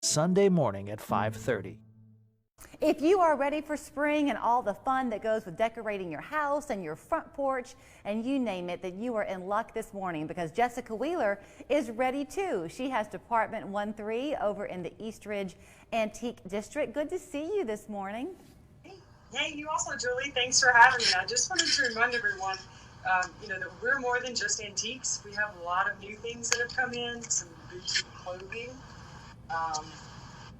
Sunday morning at 5:30. If you are ready for spring and all the fun that goes with decorating your house and your front porch and you name it, then you are in luck this morning because Jessica Wheeler is ready too. She has Dept One Three over in the Eastridge Antique District. Good to see you this morning. Hey, you also, Julie. Thanks for having me. I just wanted to remind everyone, that we're more than just antiques. We have a lot of new things that have come in, some boutique clothing,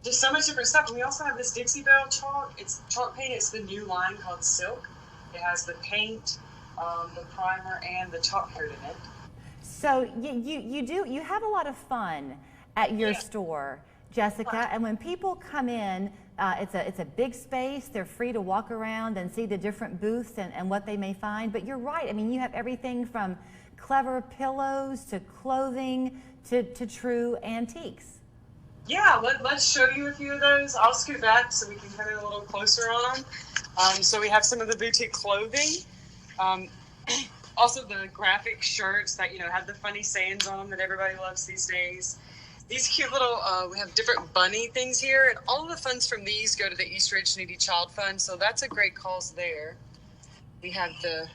just so much different stuff. And we also have this Dixie Belle chalk. It's chalk paint. It's the new line called Silk. It has the paint, the primer, and the chalk coat in it. So you have a lot of fun at your store, Jessica, and when people come in, it's a big space. They're free to walk around and see the different booths and what they may find. But you're right. I mean, you have everything from clever pillows to clothing to true antiques. Yeah, let's show you a few of those. I'll scoot back so we can come in a little closer on them. So we have some of the boutique clothing. Also the graphic shirts that, have the funny sayings on them that everybody loves these days. These cute little, we have different bunny things here, and all of the funds from these go to the Eastridge Needy Child Fund, so that's a great cause there. We have the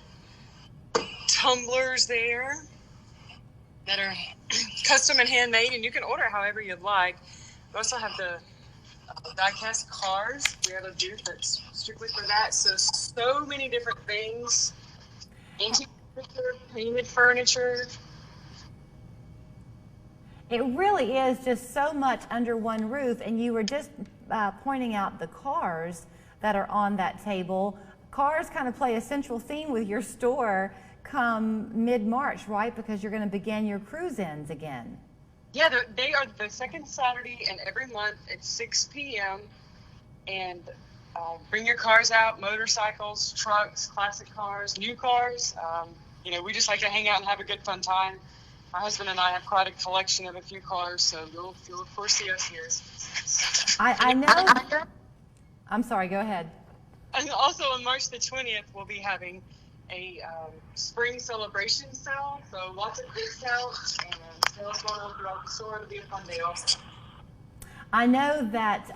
tumblers there that are custom and handmade, and you can order however you'd like. We also have the die-cast cars. We have a booth that's strictly for that, so many different things. Antique furniture, painted furniture. It really is just so much under one roof, and you were just pointing out the cars that are on that table. Cars kind of play a central theme with your store come mid-March, right? Because you're going to begin your cruise-ins again. Yeah, they are the second Saturday in every month at 6 p.m. And bring your cars out, motorcycles, trucks, classic cars, new cars. We just like to hang out and have a good fun time. My husband and I have quite a collection of a few cars, so you'll of course see us here. I know. I'm sorry, go ahead. And also on March the 20th, we'll be having a spring celebration sale, so lots of discounts and sales going on throughout the store. It'll be a fun day also. I know that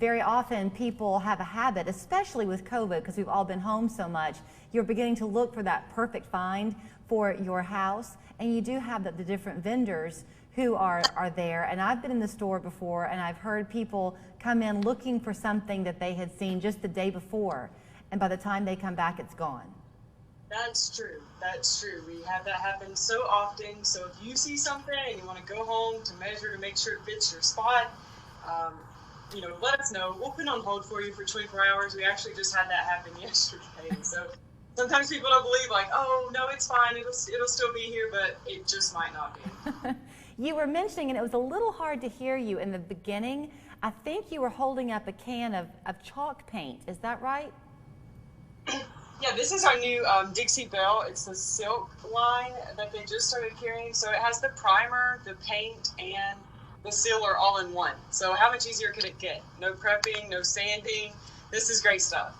very often people have a habit, especially with COVID, because we've all been home so much, you're beginning to look for that perfect find for your house, and you do have the different vendors who are there. And I've been in the store before, and I've heard people come in looking for something that they had seen just the day before, and by the time they come back, it's gone. That's true. We have that happen so often. So if you see something and you want to go home to measure to make sure it fits your spot, let us know. We'll put it on hold for you for 24 hours. We actually just had that happen yesterday. So sometimes people don't believe, like, oh, no, it's fine. It'll still be here, but it just might not be. You were mentioning, and it was a little hard to hear you in the beginning, I think you were holding up a can of chalk paint. Is that right? Yeah, this is our new Dixie Belle. It's the Silk line that they just started carrying. So it has the primer, the paint, and the sealer all in one. So how much easier could it get? No prepping, no sanding. This is great stuff.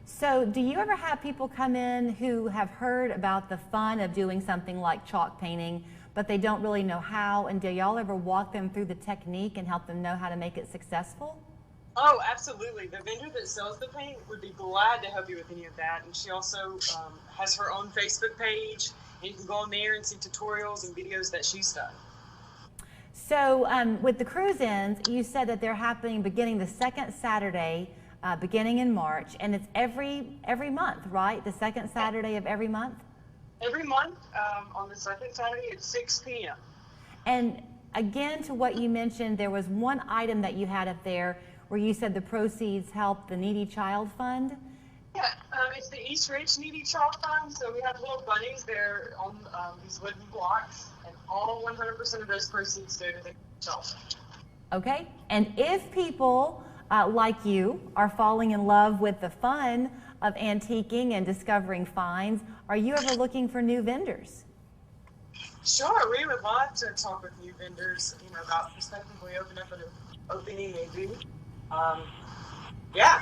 So do you ever have people come in who have heard about the fun of doing something like chalk painting, but they don't really know how? And do y'all ever walk them through the technique and help them know how to make it successful? Oh, absolutely. The vendor that sells the paint would be glad to help you with any of that. And she also has her own Facebook page. And you can go on there and see tutorials and videos that she's done. So with the cruise-ins, you said that they're happening beginning the second Saturday, beginning in March, and it's every month, right? The second Saturday of every month? Every month on the second Saturday at 6 p.m. And again, to what you mentioned, there was one item that you had up there where you said the proceeds help the Needy Child Fund? Yeah, it's the Eastridge Needy Child Fund. So we have little bunnies there on these wooden blocks, and all 100% of those proceeds go to the child fund. Okay, and if people like you are falling in love with the fun of antiquing and discovering finds, are you ever looking for new vendors? Sure, we would love to talk with new vendors, about prospectively opening a booth. Yeah.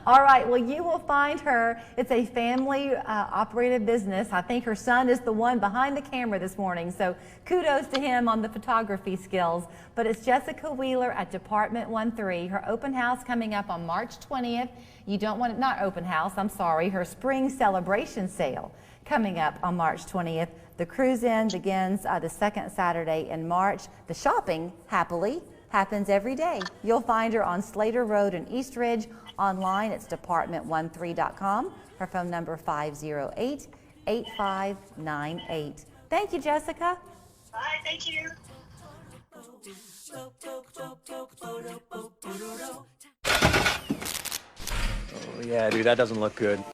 All right, well, you will find her. It's a family operated business. I think her son is the one behind the camera this morning, so kudos to him on the photography skills. But it's Jessica Wheeler at Dept One Three. Her open house coming up on March 20th. You don't want it, not open house, I'm sorry, her spring celebration sale coming up on March 20th. The cruise-in begins the second Saturday in March. The shopping, happily, happens every day. You'll find her on Slater Road in East Ridge. Online, it's dept13.com. Her phone number 508-8598. Thank you, Jessica. Bye, thank you. Oh, yeah, dude, that doesn't look good.